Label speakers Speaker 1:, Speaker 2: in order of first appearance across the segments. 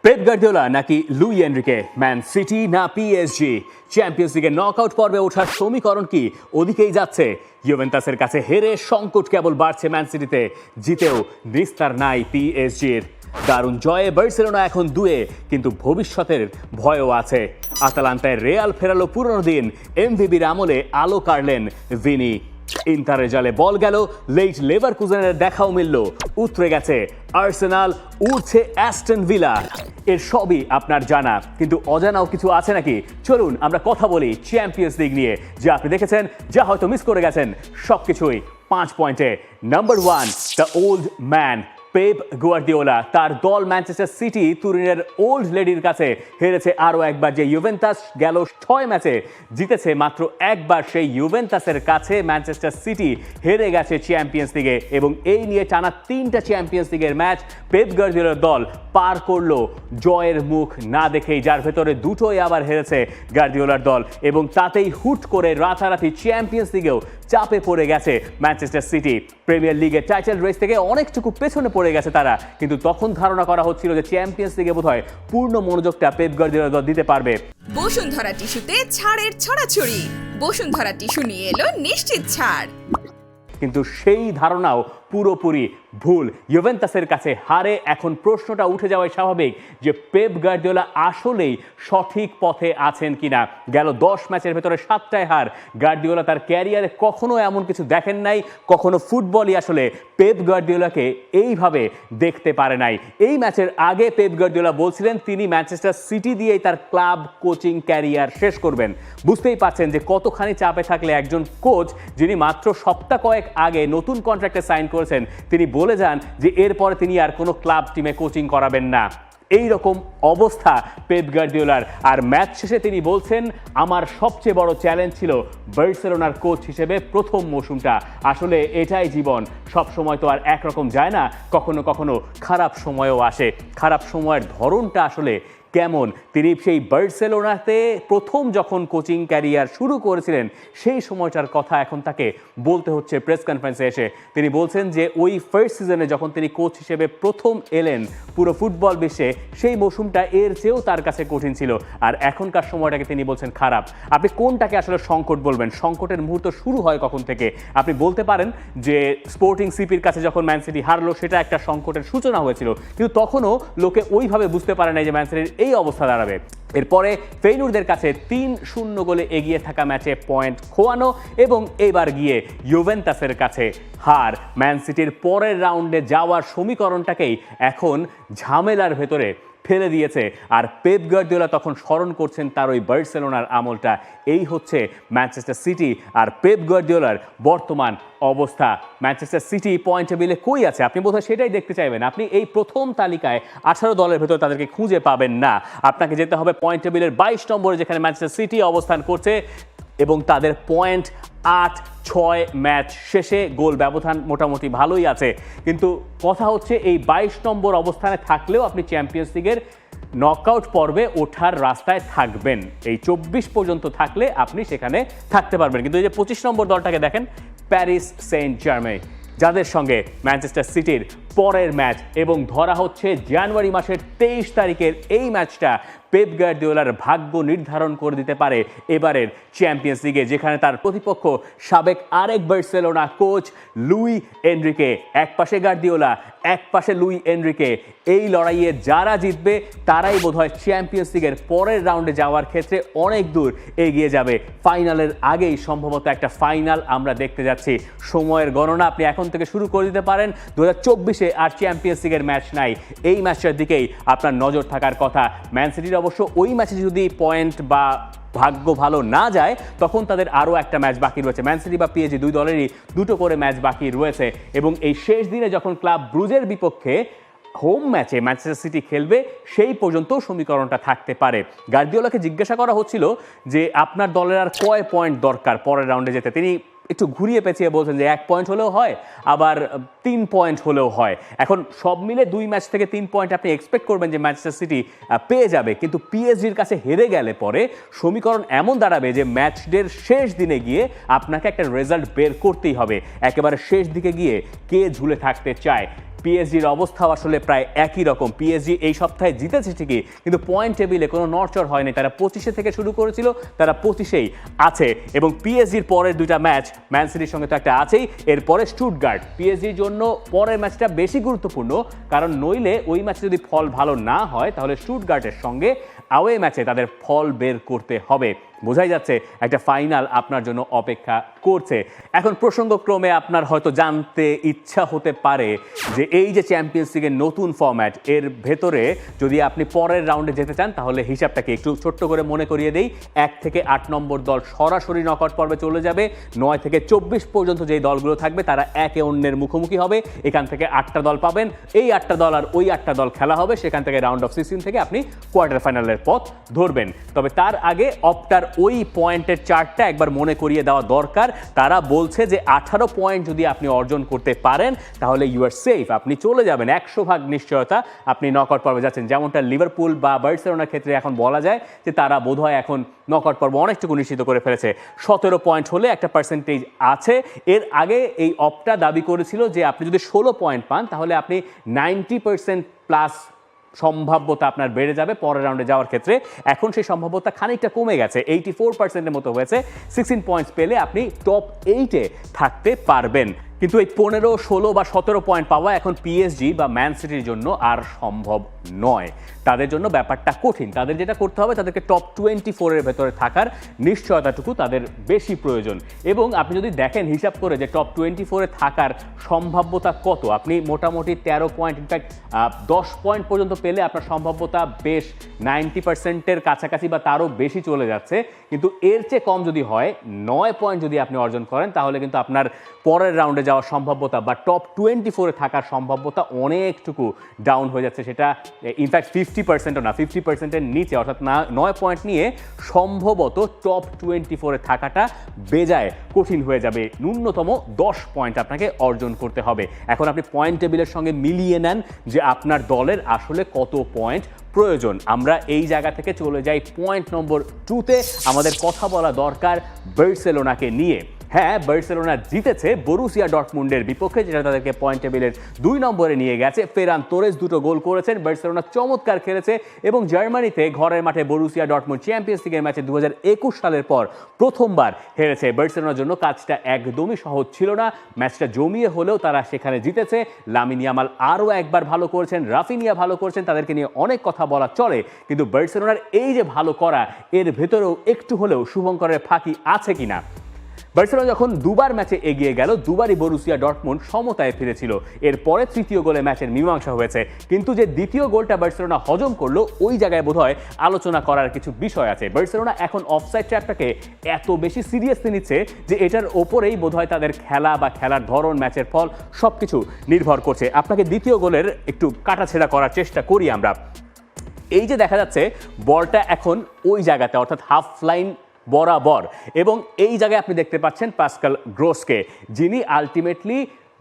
Speaker 1: Pep Guardiola নাকি Luis Enrique, man city না PSG, champions লিগের নকআউট পর্বে ওঠার সমীকরণ কি ওদিকেই যাচ্ছে? ইউভেন্টাসের কাছে হেরে সংকট কেবল বাড়ছে ম্যান সিটিতে, জিতেও নিস্তার নাই পিএসজির। দারুণ জয়ে বার্সেলোনা এখন 2-এ, কিন্তু ভবিষ্যতের ভয়ও আছে। আতালান্তায় রেয়াল ফেরালো পুরনো দিন, এমভিবির আমলে আলো কাড়লেন ভিনি। ইন্টারের জালে বল গেল, লেইট লেভারকুজেনের দেখাও মিলল, উতরে গেছে আর্সেনাল, উঠছে অ্যাস্টন ভিলা। এর সবই আপনার জানা, কিন্তু অজানাও কিছু আছে নাকি? চলুন আমরা কথা বলি চ্যাম্পিয়ন্স লিগ নিয়ে, যা আপনি দেখেছেন, যা হয়তো মিস করে গেছেন, সবকিছুই 5 পয়েন্টে। Number 1, the old man Pep Guardiola. তার দল ম্যানচেস্টার সিটি তুরিনের ওল্ড লেডির কাছে হেরেছে আরও একবার। যে ইউভেন্টাস গেল 6 ম্যাচে জিতেছে মাত্র একবার, সেই ইউভেন্টাসের কাছে ম্যানচেস্টার সিটি হেরে গেছে চ্যাম্পিয়ন্স লিগে। এবং এই নিয়ে টানা 3টা চ্যাম্পিয়ন্স লিগের ম্যাচ পেপ গার্দিওলার দল পার করলো জয়ের মুখ না দেখেই, যার ভেতরে দুটোই আবার হেরেছে গার্দিওলার দল। এবং তাতেই হুট করে রাতারাতি চ্যাম্পিয়ন্স লিগেও চাপে পড়ে গেছে ম্যানচেস্টার সিটি। প্রিমিয়ার লিগের টাইটেল রেস থেকে অনেকটুকু পেছনে পড়ে গেছে তারা, কিন্তু তখন ধারণা করা হচ্ছিল যে চ্যাম্পিয়ন্স লিগে বোধহয় পূর্ণ মনোযোগটা পেপ গার্দিওলার দল দিতে পারবে।
Speaker 2: বসুন্ধরা টিস্যুতে ছাড়ের ছড়াছড়ি। বসুন্ধরা টিস্যু নিয়ে এলো নিশ্চিত ছাড়।
Speaker 1: কিন্তু সেই ধারণাও পুরোপুরি ভুল। ইউভেন্টাসের কাছে হারে এখন প্রশ্নটা উঠে যাওয়াই স্বাভাবিক যে পেপ গার্দিওলা আসলেই সঠিক পথে আছেন কিনা। গেল 10 ম্যাচের ভেতরে 7টায় হার। গার্দিওলা তার ক্যারিয়ারে কখনো এমন কিছু দেখেন নাই, কখনো ফুটবলই আসলে পেপ গার্দিওলাকে এইভাবে দেখতে পারে নাই। এই ম্যাচের আগে পেপ গার্দিওলা বলছিলেন তিনি ম্যানচেস্টার সিটি দিয়েই তার ক্লাব কোচিং ক্যারিয়ার শেষ করবেন। বুঝতেই পারছেন যে কতখানি চাপে থাকলে একজন কোচ, যিনি মাত্র সপ্তাহ কয়েক আগে নতুন কন্ট্রাক্টে সাইন করেছেন, তিনি বলে যান যে এরপরে তিনি আর কোনো ক্লাব টিমে কোচিং করাবেন না। এই রকম অবস্থা পেপ গার্দিওলার। আর ম্যাচ শেষে তিনি বলছেন, আমার সবচেয়ে বড় চ্যালেঞ্জ ছিল বার্সেলোনার কোচ হিসেবে প্রথম মৌসুমটা। আসলে এটাই জীবন, সব সময় তো আর একরকম যায় না, কখনো কখনো খারাপ সময়ও আসে। খারাপ সময়ের ধরনটা আসলে কেমন, তিনি সেই বার্সেলোনাতে প্রথম যখন কোচিং ক্যারিয়ার শুরু করেছিলেন সেই সময়টার কথা এখন তাকে বলতে হচ্ছে প্রেস কনফারেন্সে এসে। তিনি বলছেন যে ওই ফার্স্ট সিজনে যখন তিনি কোচ হিসেবে প্রথম এলেন পুরো ফুটবল বিশ্বে, সেই মৌসুমটা এর চেয়েও তার কাছে কঠিন ছিল। আর এখনকার সময়টাকে তিনি বলছেন খারাপ। আপনি কোনটাকে আসলে সংকট বলবেন? সংকটের মুহূর্ত শুরু হয় কখন থেকে? আপনি বলতে পারেন যে স্পোর্টিং সিপির কাছে যখন ম্যান সিটি হারলো সেটা একটা সংকটের সূচনা হয়েছিল, কিন্তু তখনও লোকে ওইভাবে বুঝতে পারে নাই যে ম্যান সিটির এই অবস্থা দাঁড়াবে। এরপরে ফেইনুরদের কাছে 3-0 গোলে এগিয়ে থাকা ম্যাচে পয়েন্ট খোয়ানো, এবং এবার গিয়ে ইউভেন্টাসের কাছে হার। ম্যান সিটির পরের রাউন্ডে যাওয়ার সমীকরণটাকেই এখন ঝামেলার ভেতরে ফেলে দিয়েছে। আর পেপ গার্দিওলা তখন স্মরণ করছেন তার ওই বার্সেলোনার আমলটা। এই হচ্ছে ম্যানচেস্টার সিটি আর পেপ গার্দিওলার বর্তমান অবস্থা। ম্যানচেস্টার সিটি পয়েন্ট টেবিলে কই আছে আপনি বোধহয় সেটাই দেখতে চাইবেন। আপনি এই প্রথম তালিকায় 18 দলের ভেতর তাদেরকে খুঁজে পাবেন না। আপনাকে যেতে হবে পয়েন্ট টেবিলের 22 নম্বরে, যেখানে ম্যানচেস্টার সিটি অবস্থান করছে, এবং তাদের পয়েন্ট 8-6 ম্যাচ শেষে, গোল ব্যবধান মোটামুটি ভালোই আছে। কিন্তু কথা হচ্ছে এই 22 নম্বর অবস্থানে থাকলেও আপনি চ্যাম্পিয়ন্স লিগের নকআউট পর্বে ওঠার রাস্তায় থাকবেন। এই 24 পর্যন্ত থাকলে আপনি সেখানে থাকতে পারবেন। কিন্তু এই যে 25 নম্বর দলটাকে দেখেন, প্যারিস সেন্ট জার্মেই, যাদের সঙ্গে ম্যানচেস্টার সিটির পরের ম্যাচ, এবং ধরা হচ্ছে জানুয়ারি মাসের 23 তারিখের এই ম্যাচটা পেপ গার্দিওলার ভাগ্য নির্ধারণ করে দিতে পারে এবারের চ্যাম্পিয়ন্স লিগে, যেখানে তার প্রতিপক্ষ সাবেক আরেক বার্সেলোনা কোচ লুই এনরিকে। এক পাশে গার্দিওলা, এক পাশে লুই এনরিকে। এই লড়াইয়ে যারা জিতবে তারাই বোধহয় চ্যাম্পিয়ন্স লিগের পরের রাউন্ডে যাওয়ার ক্ষেত্রে অনেক দূর এগিয়ে যাবে। ফাইনালের আগেই সম্ভবত একটা ফাইনাল আমরা দেখতে যাচ্ছি। সময়ের গণনা আপনি এখন থেকে শুরু করে দিতে পারেন। 2024-এ আর চ্যাম্পিয়ন্স লিগের ম্যাচ নাই, এই ম্যাচটার দিকেই আপনার নজর থাকার কথা। ম্যান সিটির অবশ্য ওই ম্যাচে যদি পয়েন্ট বা ভাগ্য ভালো না যায়, তখন তাদের আরও একটা ম্যাচ বাকি রয়েছে। ম্যান সিটি বা পিএসজি দুই দলেরই 2টো করে ম্যাচ বাকি রয়েছে। এবং এই শেষ দিনে যখন ক্লাব ব্রুজের বিপক্ষে হোম ম্যাচে ম্যানচেস্টার সিটি খেলবে, সেই পর্যন্ত সমীকরণটা থাকতে পারে। গার্দিওলাকে জিজ্ঞাসা করা হচ্ছিল যে আপনার দলের আর কয় পয়েন্ট দরকার পরের রাউন্ডে যেতে। তিনি একটু ঘুরিয়ে পেঁচিয়ে বলছেন যে 1 পয়েন্ট হলেও হয়, আবার 3 পয়েন্ট হলেও হয়। এখন সব মিলে 2 ম্যাচ থেকে 3 পয়েন্ট আপনি এক্সপেক্ট করবেন যে ম্যানচেস্টার সিটি পেয়ে যাবে, কিন্তু পিএসজির কাছে হেরে গেলে পরে সমীকরণ এমন দাঁড়াবে যে ম্যাচ ডের শেষ দিনে গিয়ে আপনাকে একটা রেজাল্ট বের করতেই হবে। একেবারে শেষ দিকে গিয়ে কে ঝুলে থাকতে চায় পিএসজির অবস্থাও আসলে প্রায় একই রকম। পিএসজি এই সপ্তাহে জিতেছে ঠিকই, কিন্তু পয়েন্ট টেবিলে কোনো নড়চড় হয়নি। তারা 25 থেকে শুরু করেছিল, তারা 25-এই আছে। এবং পিএসজির পরের দুইটা ম্যাচ ম্যান সিটির সঙ্গে তো একটা আছেই, এরপরে স্টুটগার্ট। পিএসজির জন্য পরের ম্যাচটা বেশি গুরুত্বপূর্ণ, কারণ নইলে ওই ম্যাচে যদি ফল ভালো না হয় তাহলে স্টুটগার্টের সঙ্গে আওয়ে ম্যাচে তাদের ফল বের করতে হবে। বোঝাই যাচ্ছে একটা ফাইনাল আপনার জন্য অপেক্ষা করছে। এখন প্রসঙ্গক্রমে আপনার হয়তো জানতে ইচ্ছা হতে পারে যে এই যে চ্যাম্পিয়ন্স লিগের নতুন ফরম্যাট, এর ভেতরে যদি আপনি পরের রাউন্ডে যেতে চান তাহলে হিসাবটাকে একটু ছোট্ট করে মনে করিয়ে দেই। 1 থেকে 8 নম্বর দল সরাসরি নকআউট পর্বে চলে যাবে। 9 থেকে 24 পর্যন্ত যেই দলগুলো থাকবে তারা একে অন্যের মুখোমুখি হবে। এখান থেকে 8টা দল পাবেন, এই 8টা দল আর ওই 8টা দল খেলা হবে। সেখান থেকে রাউন্ড অফ 16 থেকে আপনি কোয়ার্টার ফাইনালের পথ ধরবেন। তবে তার আগে অপটার ওই পয়েন্টের চার্টটা একবার মনে করিয়ে দেওয়া দরকার। তারা বলছে যে 18 পয়েন্ট যদি আপনি অর্জন করতে পারেন তাহলে ইউ আর সেফ, আপনি চলে যাবেন 100% নিশ্চয়তা আপনি নকআউট পর্বে যাচ্ছেন। যেমনটা লিভারপুল বা বার্সেলোনার ক্ষেত্রে এখন বলা যায় যে তারা বোধহয় এখন নকআউট পর্ব অনেকটুকু নিশ্চিত করে ফেলেছে। 17 পয়েন্ট হলে একটা পার্সেন্টেজ আছে। এর আগে এই অপটা দাবি করেছিল যে আপনি যদি 16 পয়েন্ট পান তাহলে আপনি 90% প্লাস সম্ভাব্যতা আপনার বেড়ে যাবে পরের রাউন্ডে যাওয়ার ক্ষেত্রে। এখন সেই সম্ভাব্যতা খানিকটা কমে গেছে, 84%-এর মতো হয়েছে। 16 পয়েন্টস পেলে আপনি টপ 8-এ থাকতে পারবেন। কিন্তু এই 15, 16 বা 17 পয়েন্ট পাওয়া এখন পিএসজি বা ম্যান সিটির জন্য আর সম্ভব নয়। তাদের জন্য ব্যাপারটা কঠিন। তাদের যেটা করতে হবে, তাদেরকে টপ 24-এর ভেতরে থাকার নিশ্চয়তাটুকু তাদের বেশি প্রয়োজন। এবং আপনি যদি দেখেন হিসাব করে যে টপ 24-এ থাকার সম্ভাব্যতা কত, আপনি মোটামুটি 13 পয়েন্ট, ইনফ্যাক্ট 10 পয়েন্ট পর্যন্ত পেলে আপনার সম্ভাব্যতা বেশ 90%-এর কাছাকাছি বা তারও বেশি চলে যাচ্ছে। কিন্তু এর চেয়ে কম যদি হয়, 9 পয়েন্ট যদি আপনি অর্জন করেন তাহলে কিন্তু আপনার পরের রাউন্ডে যাওয়ার সম্ভাব্যতা বা টপ 24-এ থাকার সম্ভাব্যতা অনেকটুকু ডাউন হয়ে যাচ্ছে। সেটা ইনফ্যাক্ট 50%ও না, 50%-এর নিচে, অর্থাৎ 9 পয়েন্ট নিয়ে সম্ভবত টপ 24-এ থাকাটা বেজায় কঠিন হয়ে যাবে। ন্যূনতম 10 পয়েন্ট আপনাকে অর্জন করতে হবে। এখন আপনি পয়েন্ট টেবিলের সঙ্গে মিলিয়ে নেন যে আপনার দলের আসলে কত পয়েন্ট প্রয়োজন। আমরা এই জায়গা থেকে চলে যাই পয়েন্ট নম্বর 2-তে। আমাদের কথা বলা দরকার বার্সেলোনাকে নিয়ে। হ্যাঁ, বার্সেলোনা জিতেছে বরুসিয়া ডর্টমুন্ডের বিপক্ষে, যেটা তাদেরকে পয়েন্ট টেবিলের 2 নম্বরে নিয়ে গেছে। ফেরান তোরেস 2টো গোল করেছেন। বার্সেলোনা চমৎকার খেলেছে এবং জার্মানিতে ঘরের মাঠে বরুসিয়া ডর্টমুন্ড চ্যাম্পিয়ন্স লিগের ম্যাচে 2021 সালের পর প্রথমবার হেরেছে। বার্সেলোনার জন্য কাজটা একদমই সহজ ছিল না। ম্যাচটা জমিয়ে হলেও তারা সেখানে জিতেছে। লামিন ইয়ামাল আরও একবার ভালো করেছেন, রাফিনিয়া ভালো করেছেন, তাদেরকে নিয়ে অনেক কথা বলা চলে। কিন্তু বার্সেলোনার এই যে ভালো করা, এর ভেতরেও একটু হলেও শুভঙ্করের ফাঁকি আছে কিনা। বার্সেলোনা যখন দুবার ম্যাচে এগিয়ে গেল, দুবারই বরুসিয়া ডর্টমুন্ড সমতায় ফিরেছিল। এরপরে তৃতীয় গোলে ম্যাচের মীমাংসা হয়েছে। কিন্তু যে দ্বিতীয় গোলটা বার্সেলোনা হজম করলো, ওই জায়গায় বোধহয় আলোচনা করার কিছু বিষয় আছে। বার্সেলোনা এখন অফসাইড ট্র্যাপটাকে এত বেশি সিরিয়াসলি নিচ্ছে যে এটার ওপরেই বোধহয় তাদের খেলা বা খেলার ধরন, ম্যাচের ফল সবকিছু নির্ভর করছে। আপনাকে দ্বিতীয় গোলের একটু কাটাছেড়া করার চেষ্টা করি আমরা। এই যে দেখা যাচ্ছে বলটা এখন ওই জায়গাতে, অর্থাৎ হাফ লাইন বরাবর, এবং এই জায়গায় আপনি দেখতে পাচ্ছেন পাস্কাল গ্রোসকে, যিনি আলটিমেটলি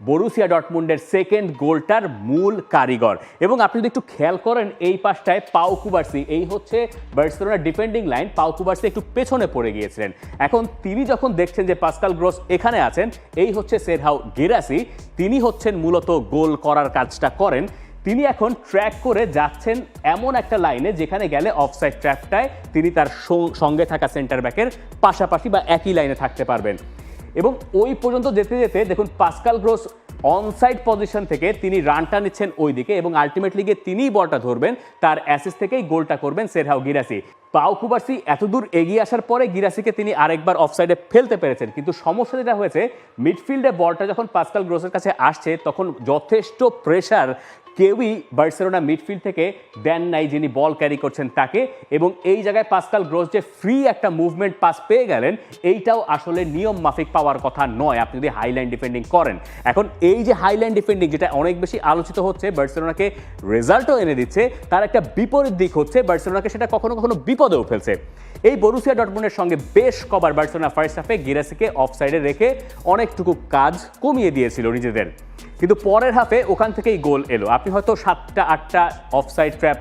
Speaker 1: বরুসিয়া ডর্টমুন্ডের সেকেন্ড গোলটার মূল কারিগর। এবং আপনি যদি একটু খেয়াল করেন, এই পাশটায় পাউ কুবার্সি, এই হচ্ছে বার্সেলোনার ডিফেন্ডিং লাইন। পাউ কুবার্সি একটু পেছনে পড়ে গিয়েছিলেন। এখন তিনি যখন দেখছেন যে পাস্কাল গ্রোস এখানে আছেন, এই হচ্ছে সেরহাও গিরাসি, তিনি হচ্ছেন মূলত গোল করার কাজটা করেন। তিনি এখন ট্র্যাক করে যাচ্ছেন এমন একটা লাইনে যেখানে গেলে অফসাইড ট্র্যাপটায় তিনি তার সঙ্গে থাকা সেন্টার ব্যাকের পাশাপাশি বা একই লাইনে থাকতে পারবেন। এবং ওই পর্যন্ত যেতে যেতে দেখুন পাস্কাল গ্রোস অনসাইড পজিশন থেকে তিনি রানটা নিচ্ছেন ওই দিকে, এবং আলটিমেটলি গিয়ে তিনিই বলটা ধরবেন, তার অ্যাসিস্ট থেকেই গোলটা করবেন সেরহাও গিরাসি। পাউ কুবার্সি এতদূর এগিয়ে আসার পরে গিরাসিকে তিনি আরেকবার অফসাইডে ফেলতে পেরেছেন। কিন্তু সমস্যা যেটা হয়েছে, মিডফিল্ডে বলটা যখন পাস্কাল গ্রোসের কাছে আসছে তখন যথেষ্ট প্রেশার কেউই বার্সেলোনা মিডফিল্ড থেকে দেন নাই, যিনি বল ক্যারি করছেন তাকে। এবং এই জায়গায় পাস্কাল গ্রোস যে ফ্রি একটা মুভমেন্ট পাস পেয়ে গেলেন, এইটাও আসলে নিয়ম মাফিক পাওয়ার কথা নয় আপনি যদি হাইলাইন ডিফেন্ডিং করেন। এখন এই যে হাইলাইন ডিফেন্ডিং, যেটা অনেক বেশি আলোচিত হচ্ছে, বার্সেলোনাকে রেজাল্টও এনে দিচ্ছে, তার একটা বিপরীত দিক হচ্ছে বার্সেলোনাকে সেটা কখনো কখনো বিপদেও ফেলছে। এই বরুসিয়া ডর্টমুন্ডের সঙ্গে বেশ কবার বার্সেলোনা ফার্স্ট হাফে গিরাসিকে অফসাইডে রেখে অনেকটুকু কাজ কমিয়ে দিয়েছিল নিজেদের। কিন্তু পরের হাফে ওখান থেকেই গোল এলো। আপনি হয়তো 7টা 8টা অফসাইড ট্র্যাপ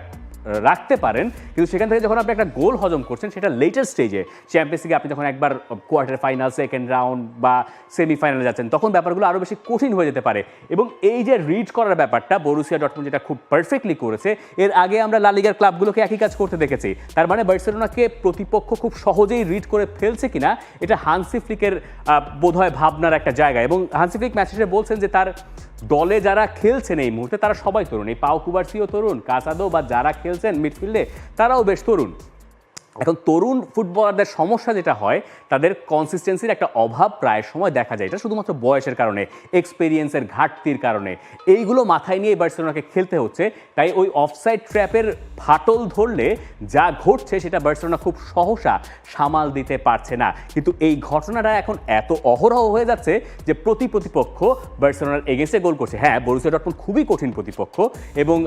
Speaker 1: রাখতে পারেন, কিন্তু সেখান থেকে যখন আপনি একটা গোল হজম করছেন সেটা লেটার স্টেজে চ্যাম্পিয়ন্স লিগে আপনি যখন একবার কোয়ার্টার ফাইনাল, সেকেন্ড রাউন্ড বা সেমিফাইনালে যাচ্ছেন তখন ব্যাপারগুলো আরও বেশি কঠিন হয়ে যেতে পারে। এবং এই যে রিড করার ব্যাপারটা বরুসিয়া ডর্টমুন্ড যেটা খুব পারফেক্টলি করেছে, এর আগে আমরা লা লিগার ক্লাবগুলোকে একই কাজ করতে দেখেছি। তার মানে বার্সেলোনাকে প্রতিপক্ষ খুব সহজেই রিড করে ফেলছে কিনা এটা হান্সি ফ্লিকের বোধহয় ভাবনার একটা জায়গা। এবং হান্সি ফ্লিক ম্যাচ শেষে বলছেন যে তার দলে যারা খেলছেন এই মুহূর্তে তারা সবাই তরুণ, এই পাও কুবার্সিও তরুণ, কাসাদো বা যারা খেলছেন মিডফিল্ডে তারাও বেশ তরুণ। এখন তরুণ ফুটবলারদের সমস্যা যেটা হয় তাদের কনসিস্টেন্সির একটা অভাব প্রায় সময় দেখা যায়, এটা শুধুমাত্র বয়সের কারণে, এক্সপেরিয়েন্সের ঘাটতির কারণে। এইগুলো মাথায় নিয়ে বার্সেলোনাকে খেলতে হচ্ছে। তাই ওই অফসাইড ট্র্যাপের ফাটল ধরলে যা ঘটছে সেটা বার্সেলোনা খুব সহসা সামাল দিতে পারছে না। কিন্তু এই ঘটনাটা এখন এত অহরহ হয়ে যাচ্ছে যে প্রতিপক্ষ বার্সেলোনার এগেন্সে গোল করছে। হ্যাঁ, বরুসিয়া ডর্টমুন্ড খুবই কঠিন প্রতিপক্ষ এবং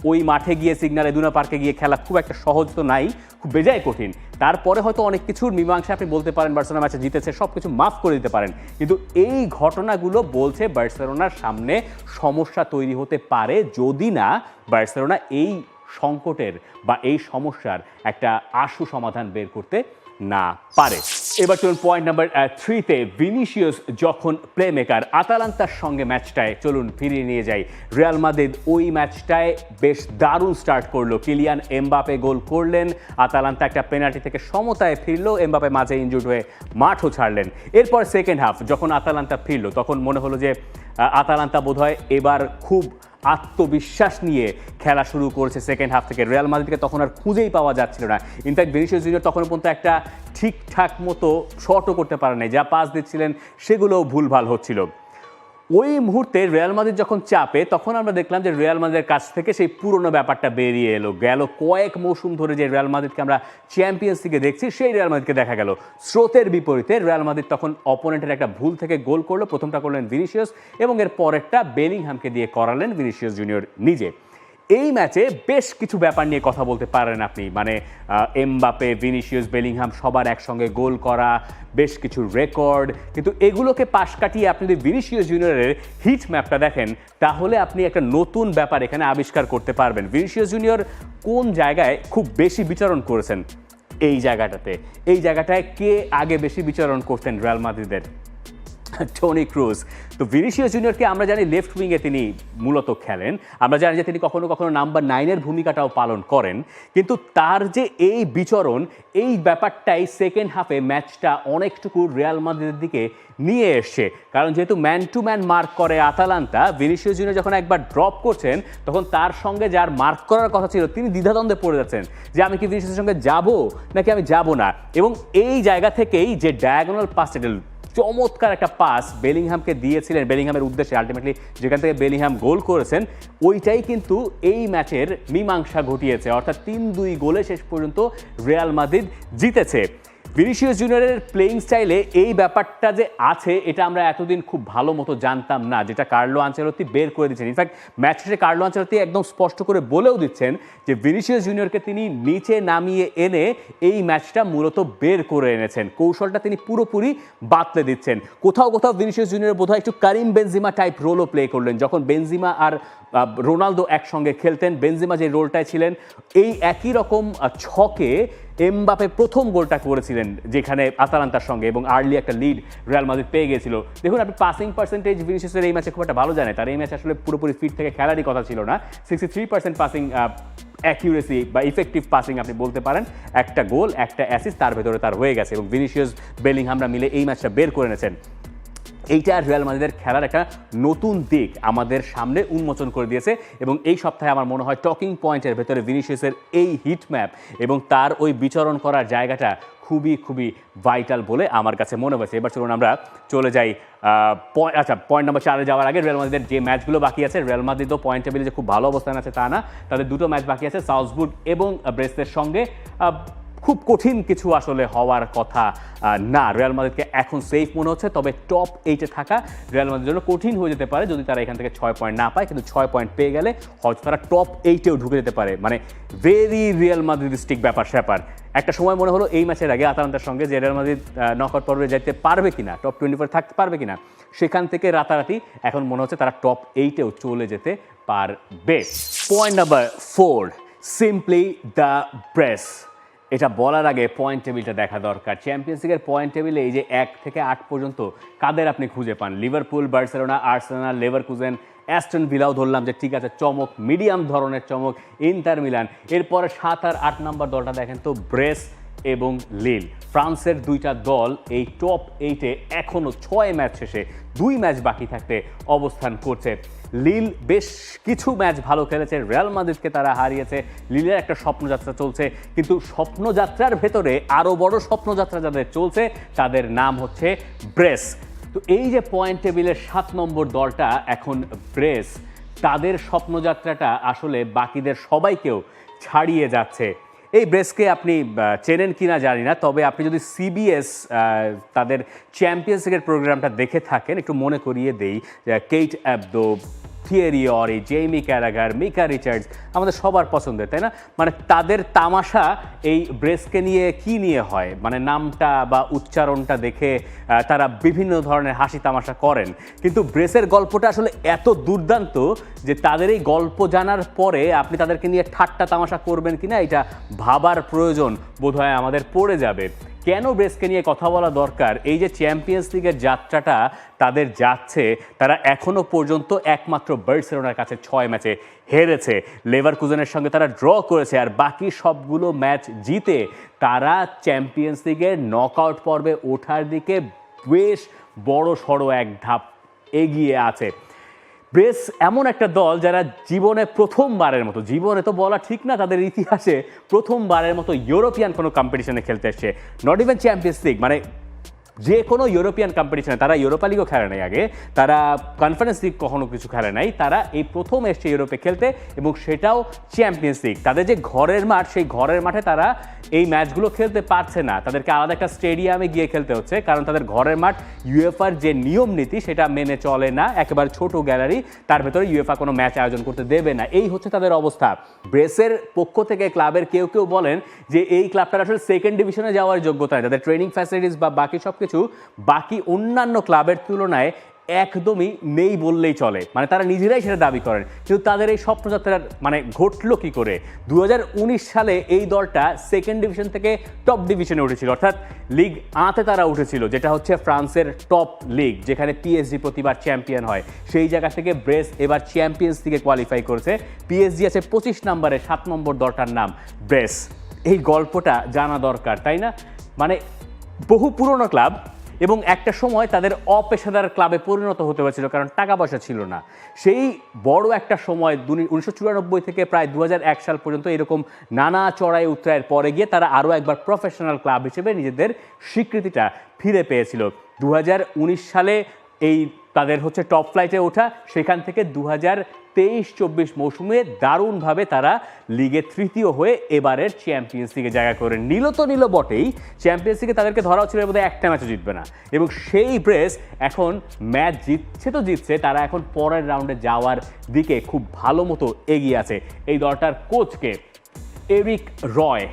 Speaker 1: ওই মাঠে গিয়ে সিগনাল ইদুনা পার্কে গিয়ে খেলা খুব একটা সহজ তো নাই, খুব বেজায় কঠিন। তারপরে হয়তো অনেক কিছুর মীমাংসা আপনি বলতে পারেন বার্সেলোনা ম্যাচে জিতেছে, সব কিছু মাফ করে দিতে পারেন, কিন্তু এই ঘটনাগুলো বলছে বার্সেলোনার সামনে সমস্যা তৈরি হতে পারে যদি না বার্সেলোনা এই সংকটের বা এই সমস্যার একটা আশু সমাধান বের করতে না পারে। এবার চলুন পয়েন্ট নাম্বার 3-তে, ভিনিসিয়াস যখন প্লে মেকার। আতালান্তার সঙ্গে ম্যাচটায় চলুন ফিরিয়ে নিয়ে যাই। রিয়াল মাদ্রিদ ওই ম্যাচটায় বেশ দারুণ স্টার্ট করলো, কিলিয়ান এমবাপে গোল করলেন, আতালান্তা একটা পেনাল্টি থেকে সমতায় ফিরলো, এমবাপে মাঝে ইনজুর্ড হয়ে মাঠও ছাড়লেন। এরপর সেকেন্ড হাফ যখন আতালান্তা ফিরলো তখন মনে হলো যে আতালান্তা বোধহয় এবার খুব আত্মবিশ্বাস নিয়ে খেলা শুরু করেছে সেকেন্ড হাফ থেকে। রিয়াল মাদ্রিদকে তখন আর খুঁজেই পাওয়া যাচ্ছিল না। ইনফ্যাক্ট ভিনিসিয়াস জুনিয়র তখন পর্যন্ত একটা ঠিকঠাক মতো শটও করতে পারে নাই, যা পাস দিচ্ছিলেন সেগুলোও ভুলভাল হচ্ছিল। ওই মুহূর্তে রিয়াল মাদ্রিদ যখন চাপে তখন আমরা দেখলাম যে রিয়াল মাদ্রিদের কাছ থেকে সেই পুরনো ব্যাপারটা বেরিয়ে এলো। গেল কয়েক মৌসুম ধরে যে রিয়াল মাদ্রিদকে আমরা চ্যাম্পিয়ন্স লিগে দেখছি সেই রিয়াল মাদ্রিদকে দেখা গেল। স্রোতের বিপরীতে রিয়াল মাদ্রিদ তখন অপোনেন্টের একটা ভুল থেকে গোল করলো, প্রথমটা করলেন ভিনিসিয়াস এবং এর পরেরটা বেলিংহামকে দিয়ে করালেন ভিনিসিয়াস জুনিয়র নিজে। এই ম্যাচে বেশ কিছু ব্যাপার নিয়ে কথা বলতে পারেন আপনি, মানে এমবাপে, ভিনিসিয়াস, বেলিংহাম সবার একসঙ্গে গোল করা, বেশ কিছু রেকর্ড, কিন্তু এগুলোকে পাশ কাটিয়ে আপনি যদি ভিনিসিয়াস জুনিয়রের হিট ম্যাপটা দেখেন তাহলে আপনি একটা নতুন ব্যাপার এখানে আবিষ্কার করতে পারবেন। ভিনিসিয়াস জুনিয়র কোন জায়গায় খুব বেশি বিচরণ করেছেন? এই জায়গাটায় কে আগে বেশি বিচরণ করতেন রিয়াল মাদ্রিদের? Toni Kroos. তো ভিনিসিয়াস জুনিয়রকে আমরা জানি লেফট উইংয়ে তিনি মূলত খেলেন, আমরা জানি যে তিনি কখনো কখনো নাম্বার 9-এর ভূমিকাটাও পালন করেন, কিন্তু তার যে এই বিচরণ, এই ব্যাপারটাই সেকেন্ড হাফে ম্যাচটা অনেকটুকু রিয়াল মাদ্রিদের দিকে নিয়ে এসছে। কারণ যেহেতু ম্যান টু ম্যান মার্ক করে আতালান্তা, ভিনিসিয়াস জুনিয়র যখন একবার ড্রপ করছেন তখন তার সঙ্গে যার মার্ক করার কথা ছিল তিনি দ্বিধাদ্বন্দ্বে পড়ে যাচ্ছেন যে আমি কি ভিনিসিয়াসের সঙ্গে যাব নাকি আমি যাব না। এবং এই জায়গা থেকেই যে ডায়াগোনাল পাস, চমৎকার একটা পাস বেলিংহামকে দিয়েছিলেন বেলিংহামের উদ্দেশ্যে, আলটিমেটলি যেখান থেকে বেলিংহাম গোল করেছেন ওইটাই কিন্তু এই ম্যাচের মীমাংসা ঘটিয়েছে। অর্থাৎ 3-2 গোলে শেষ পর্যন্ত রিয়াল মাদ্রিদ জিতেছে। ভিনিসিয়াস জুনিয়রের প্লেইং স্টাইলে এই ব্যাপারটা যে আছে এটা আমরা এতদিন খুব ভালো মতো জানতাম না, যেটা কার্লো আনচেলত্তি বের করে দিচ্ছেন। ইনফ্যাক্ট ম্যাচ শেষে কার্লো আনচেলত্তি একদম স্পষ্ট করে বলেও দিচ্ছেন যে ভিনিসিয়াস জুনিয়রকে তিনি নিচে নামিয়ে এনে এই ম্যাচটা মূলত বের করে এনেছেন, কৌশলটা তিনি পুরোপুরি বাতলে দিচ্ছেন। কোথাও ভিনিসিয়াস জুনিয়র বোধহয় একটু কারিম বেনজিমা টাইপ রোলও প্লে করলেন, যখন বেনজিমা আর রোনালদো একসঙ্গে খেলতেন। বেনজিমা যে রোলটায় ছিলেন এই একই রকম ছকে এমবাপে প্রথম গোলটা করেছিলেন যেখানে আতালান্তার সঙ্গে, এবং আর্লি একটা লিড রিয়াল মাদ্রিদ পেয়ে গিয়েছিল। দেখুন আপনি পাসিং পার্সেন্টেজ ভিনিসিয়াসের এই ম্যাচে খুব একটা ভালো জানে, তার এই ম্যাচে আসলে পুরোপুরি ফিট থেকে খেলারই কথা ছিল না। 63% পাসিং অ্যাকিউরেসি বা ইফেক্টিভ পাসিং আপনি বলতে পারেন, একটা গোল একটা অ্যাসিস্ট তার ভেতরে তার হয়ে গেছে, এবং ভিনিসিয়াস বেলিংহামরা মিলে এই ম্যাচটা বের করে এনেছেন। এইটা রিয়াল মাদ্রিদের খেলার একটা নতুন দিক আমাদের সামনে উন্মোচন করে দিয়েছে, এবং এই সপ্তাহে আমার মনে হয় টকিং পয়েন্টের ভেতরে ভিনিসিয়াসের এই হিট ম্যাপ এবং তার ওই বিচরণ করার জায়গাটা খুবই ভাইটাল বলে আমার কাছে মনে হয়েছে। এবার চলুন আমরা চলে যাই পয়েন্ট নাম্বার 4-এ যাওয়ার আগে রিয়াল মাদ্রিদের যে ম্যাচগুলো বাকি আছে। রিয়াল মাদ্রিদও পয়েন্ট টেবিলে যে খুব ভালো অবস্থান আছে তা না, তাদের দুটো ম্যাচ বাকি আছে, সাউথবুর্গ এবং ব্রেস্টের সঙ্গে। খুব কঠিন কিছু আসলে হওয়ার কথা না, রিয়াল মাদ্রিদকে এখন সেফ মনে হচ্ছে, তবে টপ 8-এ থাকা রিয়াল মাদ্রিদের জন্য কঠিন হয়ে যেতে পারে যদি তারা এখান থেকে 6 পয়েন্ট না পায়, কিন্তু 6 পয়েন্ট পেয়ে গেলে হয়তো তারা টপ 8-এও ঢুকে যেতে পারে। মানে ভেরি রিয়াল মাদ্রিদিস্টিক ব্যাপার স্যাপার। একটা সময় মনে হলো এই ম্যাচের আগে আতালান্তার সঙ্গে যে রিয়াল মাদ্রিদ নকআউট পর্বে যেতে পারবে কিনা, টপ 24 থাকতে পারবে কিনা, সেখান থেকে রাতারাতি এখন মনে হচ্ছে তারা টপ 8-এও চলে যেতে পারবে। Point number 4, simply the brace. এটা বলার আগে পয়েন্ট টেবিলটা দেখা দরকার। চ্যাম্পিয়ন্স লিগের পয়েন্ট টেবিলে এই যে 1 থেকে 8 পর্যন্ত কাদের আপনি খুঁজে পান? Liverpool, Barcelona, Arsenal, Leverkusen, Aston ভিলাও ধরলাম যে ঠিক আছে চমক, মিডিয়াম ধরনের চমক, ইন্টার মিলান। এরপরে 7 আর 8 নম্বর দলটা দেখেন তো ব্রেস এবং লিল। ফ্রান্সের দুইটা দল এই টপ 8-এ এখনও 6 ম্যাচ শেষে 2 ম্যাচ বাকি থাকতে অবস্থান করছে। লিল বেশ কিছু ম্যাচ ভালো খেলেছে, রিয়াল মাদ্রিদকে তারা হারিয়েছে। লিলের একটা স্বপ্নযাত্রা চলছে, কিন্তু স্বপ্নযাত্রার ভেতরে আরও বড় স্বপ্নযাত্রা যাদের চলছে তাদের নাম হচ্ছে ব্রেস। তো এই যে পয়েন্ট টেবিলের 7 নম্বর দলটা এখন ব্রেস, তাদের স্বপ্নযাত্রাটা আসলে বাকিদের সবাইকেও ছাড়িয়ে যাচ্ছে। এই ব্রেসকে আপনি চেনেন কিনা জানি না, তবে আপনি যদি সিবিএস তাদের চ্যাম্পিয়ন্স লিগের প্রোগ্রামটা দেখে থাকেন, একটু মনে করিয়ে দেই, কেইট অ্যাবদো, থিয়েরি অরি, জেইমি ক্যারাগার, মিকা রিচার্ডস আমাদের সবার পছন্দের, তাই না? মানে তাদের তামাশা এই ব্রেসকে নিয়ে কি নিয়ে হয়, মানে নামটা বা উচ্চারণটা দেখে তারা বিভিন্ন ধরনের হাসি তামাশা করেন। কিন্তু ব্রেসের গল্পটা আসলে এত দুর্দান্ত যে তাদের এই গল্প জানার পরে আপনি তাদেরকে নিয়ে ঠাট্টা তামাশা করবেন কিনা এটা ভাবার প্রয়োজন বোধহয় আমাদের পড়ে যাবে। কেন ব্রেসকে নিয়ে কথা বলা দরকার? এই যে চ্যাম্পিয়ন্স লিগের যাত্রাটা তাদের যাচ্ছে, তারা এখনও পর্যন্ত একমাত্র বার্সেলোনার কাছে 6 ম্যাচে হেরেছে, লেভারকুজেনের সঙ্গে তারা ড্র করেছে, আর বাকি সবগুলো ম্যাচ জিতে তারা চ্যাম্পিয়ন্স লিগের নকআউট পর্বে ওঠার দিকে বেশ বড় সড়ো এক ধাপ এগিয়ে আছে। ব্রেস এমন একটা দল যারা জীবনে প্রথমবারের মতো, জীবনে তো বলা ঠিক না, তাদের ইতিহাসে প্রথমবারের মতো ইউরোপিয়ান কোনো কম্পিটিশনে খেলতে এসছে। নট ইভেন চ্যাম্পিয়ন্স লিগ, মানে যে কোনো ইউরোপিয়ান কম্পিটিশনে, তারা ইউরোপা লিগও খেলে নাই আগে, তারা কনফারেন্স লিগ কখনো কিছু খেলে নাই, তারা এই প্রথম এসছে ইউরোপে খেলতে, এবং সেটাও চ্যাম্পিয়ন্স লিগ। তাদের যে ঘরের মাঠ, সেই ঘরের মাঠে তারা এই ম্যাচগুলো খেলতে পারছে না, তাদেরকে আলাদা একটা স্টেডিয়ামে গিয়ে খেলতে হচ্ছে, কারণ তাদের ঘরের মাঠ ইউএফার যে নিয়ম নীতি সেটা মেনে চলে না, একেবারে ছোট গ্যালারি, তার ভেতরে ইউএফা কোনো ম্যাচ আয়োজন করতে দেবে না। এই হচ্ছে তাদের অবস্থা। ব্রেসের পক্ষ থেকে ক্লাবের কেউ কেউ বলেন যে এই ক্লাবটার আসলে সেকেন্ড ডিভিশনে যাওয়ার যোগ্যতা নেই, তাদের ট্রেনিং ফ্যাসিলিটিস বা বাকি সব কিছু বাকি অন্যান্য ক্লাবের তুলনায় একদমই নেই বললেই চলে, মানে তারা নিজেরাই সেটা দাবি করেন। কিন্তু তাদের এই স্বপ্নযাত্রার মানে ঘটলো কি করে? 2019 সালে এই দলটা সেকেন্ড ডিভিশন থেকে টপ ডিভিশনে উঠেছিল, অর্থাৎ লিগ আতে তারা উঠেছিল, যেটা হচ্ছে ফ্রান্সের টপ লিগ, যেখানে পিএসজি প্রতিবার চ্যাম্পিয়ন হয়। সেই জায়গা থেকে ব্রেস এবার চ্যাম্পিয়ন্স লিগে কোয়ালিফাই করেছে। পিএসজি আছে 25 নম্বরে, 7 নম্বর দলটার নাম ব্রেস। এই গল্পটা জানা দরকার, তাই না? মানে বহু পুরনো ক্লাব, এবং একটা সময় তাদের অপেশাদার ক্লাবে পরিণত হতে হয়েছিল, কারণ টাকা পয়সা ছিল না। সেই বড় একটা সময় 1994 থেকে প্রায় 2001 সাল পর্যন্ত এরকম নানা চড়াই উতরায়ের পরে গিয়ে তারা আরও একবার প্রফেশনাল ক্লাব হিসেবে নিজেদের স্বীকৃতিটা ফিরে পেয়েছিল। 2019 সালে এই তাদের হচ্ছে টপ ফ্লাইটে ওঠা, সেখান থেকে 2023-24 মৌসুমে দারুণভাবে তারা লিগে তৃতীয় হয়ে এবারের চ্যাম্পিয়ন্স লিগে জায়গা করে নিল। তো নিল বটেই, চ্যাম্পিয়ন্স লিগে তাদেরকে ধরাও ছিল বোধহয় একটা ম্যাচও জিতবে না, এবং সেই ব্রেস এখন ম্যাচ জিতছে তো জিতছে, তারা এখন পরের রাউন্ডে যাওয়ার দিকে খুব ভালো মতো এগিয়ে আছে। এই দলটার কোচকে এরিক রয়,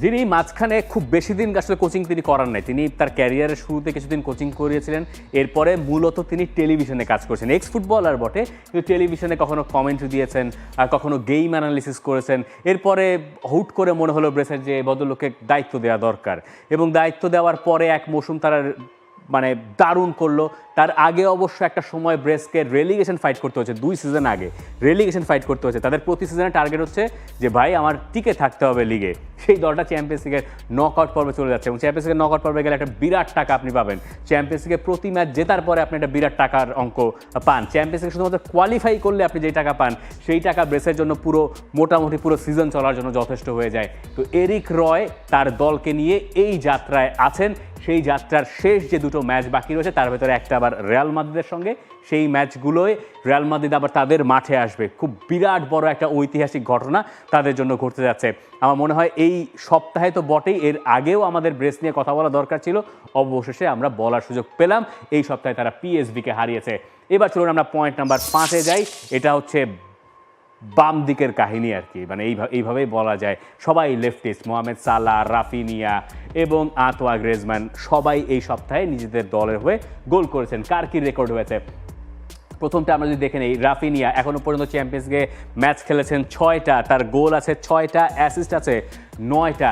Speaker 1: যিনি মাঝখানে খুব বেশি দিন আসলে কোচিং তিনি করার নাই, তিনি তার ক্যারিয়ারের শুরুতে কিছুদিন কোচিং করিয়েছিলেন, এরপরে মূলত তিনি টেলিভিশনে কাজ করেছেন। এক্স ফুটবলার বটে, কিন্তু টেলিভিশনে কখনো কমেন্ট্রি দিয়েছেন, আর কখনো গেম অ্যানালিসিস করেছেন। এরপরে হুট করে মনে হলো ব্রেসের যে ভদ্রলোককে দায়িত্ব দেওয়া দরকার, এবং দায়িত্ব দেওয়ার পরে এক মৌসুম তারা মানে দারুণ করলো। তার আগে অবশ্য একটা সময় ব্রেসকে রেলিগেশন ফাইট করতে হচ্ছে, 2 সিজন আগে রেলিগেশন ফাইট করতে হচ্ছে। তাদের প্রতি সিজনের টার্গেট হচ্ছে যে ভাই আমার টিকে থাকতে হবে লিগে। সেই দলটা চ্যাম্পিয়ন্স লিগের নকআউট পর্বে চলে যাচ্ছে, এবং চ্যাম্পিয়ন্স লিগের নকআউট পর্বে গেলে একটা বিরাট টাকা আপনি পাবেন। চ্যাম্পিয়ন্স লিগে প্রতি ম্যাচ জেতার পরে আপনি একটা বিরাট টাকার অঙ্ক পান। চ্যাম্পিয়ন্স লিগে শুধুমাত্র কোয়ালিফাই করলে আপনি যেই টাকা পান, সেই টাকা ব্রেসের জন্য মোটামুটি পুরো সিজন চলার জন্য যথেষ্ট হয়ে যায়। তো এরিক রয় তার দলকে নিয়ে এই যাত্রায় আছেন। সেই যাত্রার শেষ যে 2টো ম্যাচ বাকি রয়েছে, তার ভেতরে একটা আবার রিয়াল মাদ্রিদের সঙ্গে, সেই ম্যাচগুলোয় রিয়াল মাদ্রিদ আবার তাদের মাঠে আসবে। খুব বিরাট বড় একটা ঐতিহাসিক ঘটনা তাদের জন্য ঘটতে যাচ্ছে। আমার মনে হয় এই সপ্তাহে তো বটেই, এর আগেও আমাদের ব্রেস নিয়ে কথা বলা দরকার ছিল, অবশেষে আমরা বলার সুযোগ পেলাম। এই সপ্তাহে তারা পিএসভিকে হারিয়েছে। এবার চলুন আমরা পয়েন্ট নাম্বার 5-এ যাই। এটা হচ্ছে বাম দিকের কাহিনী আর কি, মানে এইভাবেই বলা যায়। সবাই লেফটিস্ট, মোহামেদ সালাহ, রাফিনিয়া এবং আঁতোয়া গ্রেজম্যান সবাই এই সপ্তাহে নিজেদের দলের হয়ে গোল করেছেন। কার কি রেকর্ড হয়েছে? প্রথমটা আমরা যদি দেখে নেই, রাফিনিয়া এখনো পর্যন্ত চ্যাম্পিয়ন্স লিগে ম্যাচ খেলেছেন 6টা, তার গোল আছে 6টা, অ্যাসিস্ট আছে 9টা,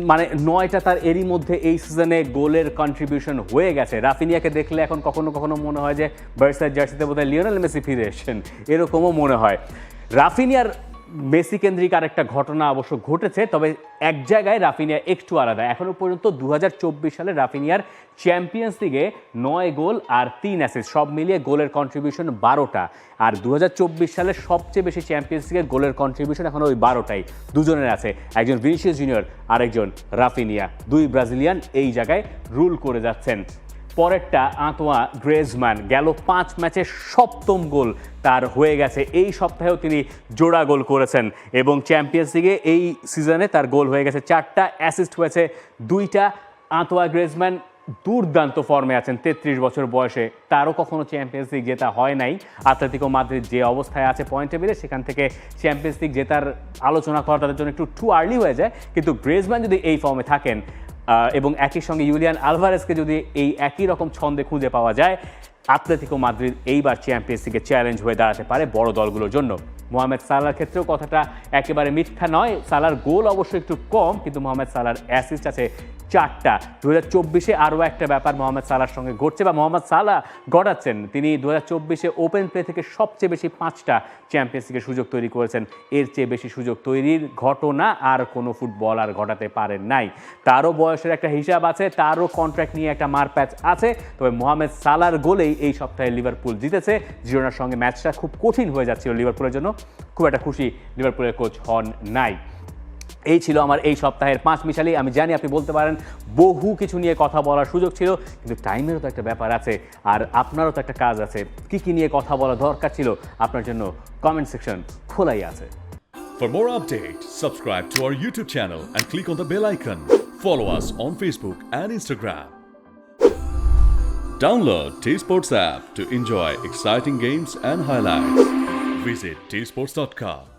Speaker 1: মানে 9টা তার এরই মধ্যে এই সিজনে গোলের কন্ট্রিবিউশন হয়ে গেছে। রাফিনিয়াকে দেখলে এখন কখনো কখনো মনে হয় যে বার্সার জার্সিতে বোধহয় লিওনেল মেসি ফিরে এসেছেন, এরকমও মনে হয়। রাফিনিয়ার মেসি কেন্দ্রিক আরেকটা ঘটনা অবশ্য ঘটেছে, তবে এক জায়গায় রাফিনিয়া একটু আলাদা। এখনো পর্যন্ত 2024 সালে রাফিনিয়ার চ্যাম্পিয়ন্স লিগে 9 গোল আর 3 অ্যাসিস্ট, সব মিলিয়ে গোলের কন্ট্রিবিউশন 12টা। আর 2024 সালে সবচেয়ে বেশি চ্যাম্পিয়ন্স লিগের গোলের কন্ট্রিবিউশন এখন ওই 12টাই দুজনের আছে, একজন ভিনিসিয়াস জুনিয়র আর একজন রাফিনিয়া। দুই ব্রাজিলিয়ান এই জায়গায় রুল করে যাচ্ছেন। পরেরটা আঁতোয়া গ্রেজম্যান, গেল 5 ম্যাচে 7ম গোল তার হয়ে গেছে। এই সপ্তাহেও তিনি জোড়া গোল করেছেন এবং চ্যাম্পিয়ন্স লিগে এই সিজনে তার গোল হয়ে গেছে 4টা, অ্যাসিস্ট হয়েছে 2টা। আঁতোয়া গ্রেজম্যান দুর্দান্ত ফর্মে আছেন, 33 বছর বয়সে, তারও কখনো চ্যাম্পিয়ন্স লিগ জেতা হয় নাই। আতলেতিকো মাদ্রিদ যে অবস্থায় আছে পয়েন্ট টেবিলে, সেখান থেকে চ্যাম্পিয়ন্স লিগ জেতার আলোচনা করা তাদের জন্য একটু টু আর্লি হয়ে যায়। কিন্তু গ্রেজম্যান যদি এই ফর্মে থাকেন এবং একই সঙ্গে ইউলিয়ান আলভারেজকে যদি এই একই রকম ছন্দে খুঁজে পাওয়া যায়, আতলেতিকো মাদ্রিদ এইবার চ্যাম্পিয়ন্স লিগে চ্যালেঞ্জ হয়ে দাঁড়াতে পারে বড় দলগুলোর জন্য। মোহামেদ সালাহর ক্ষেত্রেও কথাটা একেবারে মিথ্যা নয়, সালাহর গোল অবশ্যই একটু কম, কিন্তু মোহামেদ সালাহর অ্যাসিস্ট আছে 4টা। 2024-এ আরও একটা ব্যাপার মোহামেদ সালাহর সঙ্গে ঘটছে বা মোহাম্মদ সালাহ ঘটাচ্ছেন, তিনি 2024-এ ওপেন প্লে থেকে সবচেয়ে বেশি 5টা চ্যাম্পিয়ন্স লিগের সুযোগ তৈরি করেছেন। এর চেয়ে বেশি সুযোগ তৈরির ঘটনা আর কোনো ফুটবলার ঘটাতে পারেন নাই। তারও বয়সের একটা হিসাব আছে, তারও কন্ট্রাক্ট নিয়ে একটা মারপ্যাচ আছে। তবে মোহামেদ সালাহর গোলেই এই সপ্তাহে লিভারপুল জিতেছে। জিরোনার সঙ্গে ম্যাচটা খুব কঠিন হয়ে যাচ্ছিল লিভারপুলের জন্য, খুব একটা খুশি লিভারপুলের কোচ হন নাই। এই ছিল আমার এই সপ্তাহের 5 মিশালি। আমি জানি আপনি বলতে পারেন বহু কিছু নিয়ে কথা বলার সুযোগ ছিল, কিন্তু টাইমেরও তো একটা ব্যাপার আছে, আর আপনারও তো একটা কাজ আছে। কি নিয়ে কথা বলা দরকার ছিল আপনার জন্য কমেন্ট সেকশন খোলাই আছে।
Speaker 3: For more updates, subscribe to our YouTube channel and click on the bell icon. Follow us on Facebook and Instagram. Download T-Sports app to enjoy exciting games and highlights. Visit tsports.com.